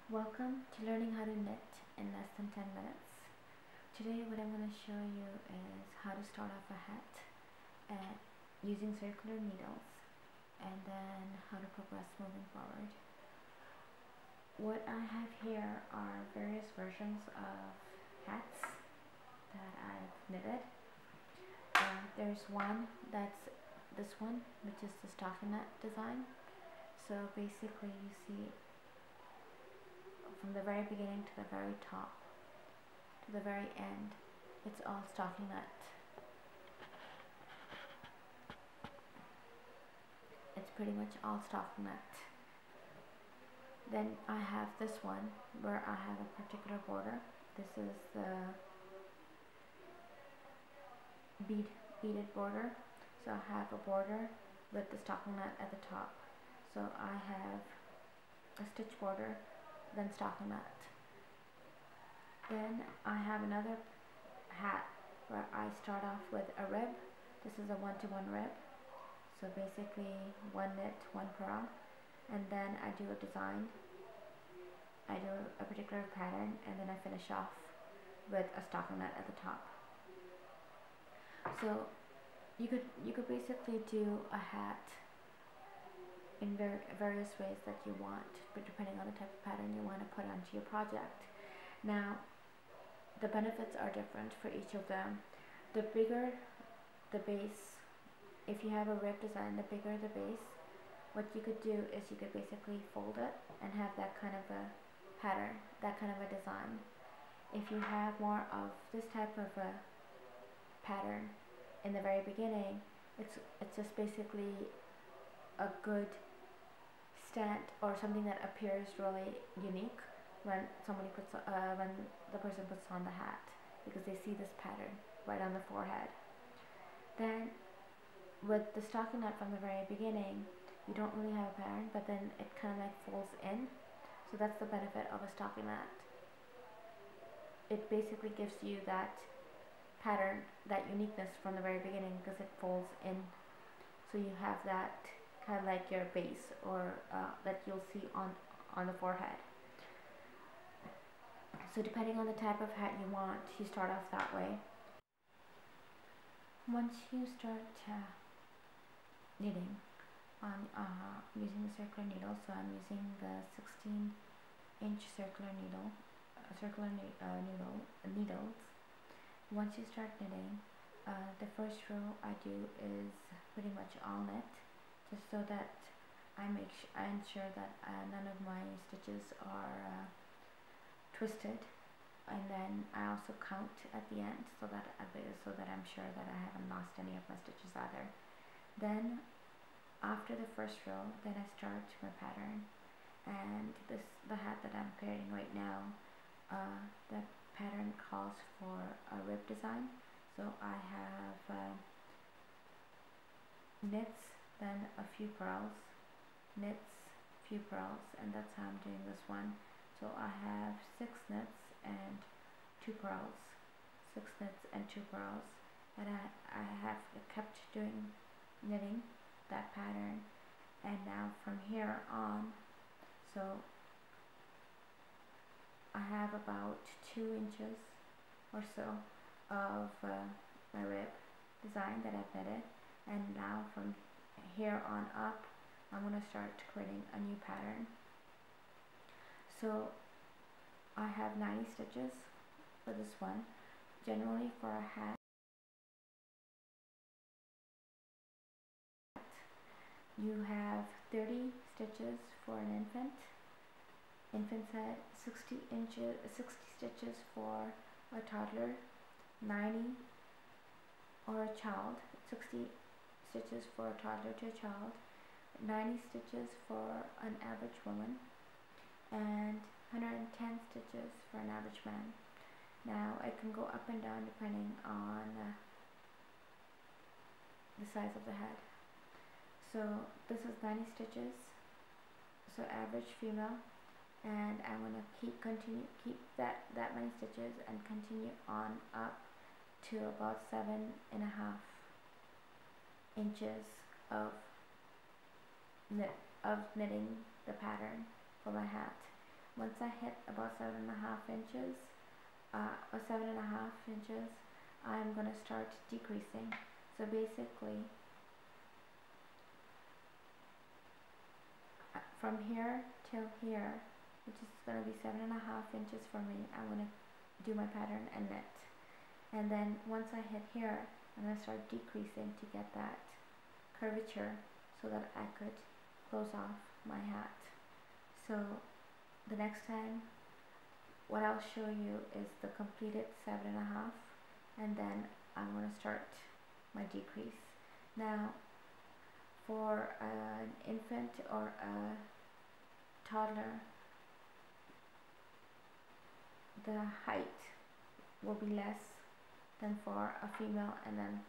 Welcome to learning how to knit in less than 10 minutes. Today what I'm going to show you is how to start off a hat using circular needles and then how to progress moving forward. What I have here are various versions of hats that I've knitted. There's one that's this one, which is the stockinette design. So basically you see from the very beginning to the very top to the very end, it's all stockinette. It's pretty much all stockinette. Then I have this one where I have a particular border. This is the beaded border. So I have a border with the stockinette at the top. So I have a stitch border, then stockinette. Then I have another hat where I start off with a rib. This is a 1-to-1 rib. So basically one knit, one purl, and then I do a design. I do a particular pattern, and then I finish off with a stockinette at the top. So you could basically do a hat in various ways that you want, but depending on the type of pattern you want to put onto your project. Now, the benefits are different for each of them. The bigger the base, if you have a rib design, the bigger the base, what you could do is you could basically fold it and have that kind of a pattern, that kind of a design. If you have more of this type of a pattern in the very beginning, it's just basically a good stand or something that appears really unique when somebody puts when the person puts on the hat, because they see this pattern right on the forehead. Then with the stockinette from the very beginning, you don't really have a pattern, but then it kind of like folds in. So that's the benefit of a stockinette. It basically gives you that pattern, that uniqueness from the very beginning, because it folds in. So you have that kind of like your base, or that you'll see on the forehead. So depending on the type of hat you want, you start off that way. Once you start knitting on using the circular needle, so I'm using the 16-inch circular needle, needles. Once you start knitting, the first row I do is pretty much all knit, just so that I ensure that none of my stitches are twisted, and then I also count at the end so that I'm sure that I haven't lost any of my stitches either. Then after the first row, then I start my pattern, and the hat that I'm creating right now, the pattern calls for a rib design. So I have knits, then a few purls, knits, few purls, and that's how I'm doing this one. So I have 6 knits and 2 purls, 6 knits and 2 purls, and I have kept doing knitting that pattern. And now from here on, so I have about 2 inches or so of my rib design that I've knitted, and now from here on up I'm going to start creating a new pattern. So I have 90 stitches for this one. Generally for a hat, you have 30 stitches for an infant's head, 60 stitches for a toddler, 90 or a child, 60 stitches for a toddler to a child, 90 stitches for an average woman, and 110 stitches for an average man. Now it can go up and down depending on the size of the head. So this is 90 stitches, so average female, and I'm going to keep that many stitches and continue on up to about 7.5 inches of knitting the pattern for my hat. once I hit about 7.5 inches, or 7.5 inches, I'm gonna start decreasing. So basically, from here till here, which is gonna be 7.5 inches for me, I'm gonna do my pattern and knit. And then once I hit here, I'm gonna start decreasing to get that curvature so that I could close off my hat. So the next time, what I'll show you is the completed 7.5, and then I'm going to start my decrease. Now, for an infant or a toddler, the height will be less than for a female, and then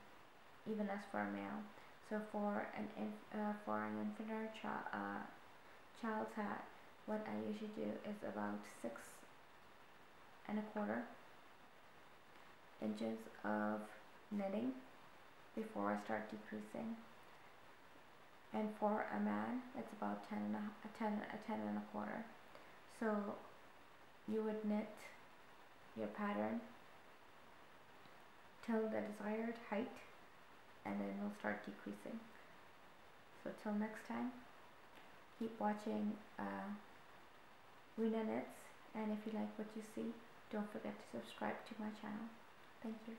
even less for a male. So for an infant or child's hat, what I usually do is about 6.25 inches of knitting before I start decreasing. And for a man, it's about 10.25. So you would knit your pattern till the desired height, and then we'll start decreasing. So till next time, keep watching Rena Knits, and if you like what you see, don't forget to subscribe to my channel. Thank you.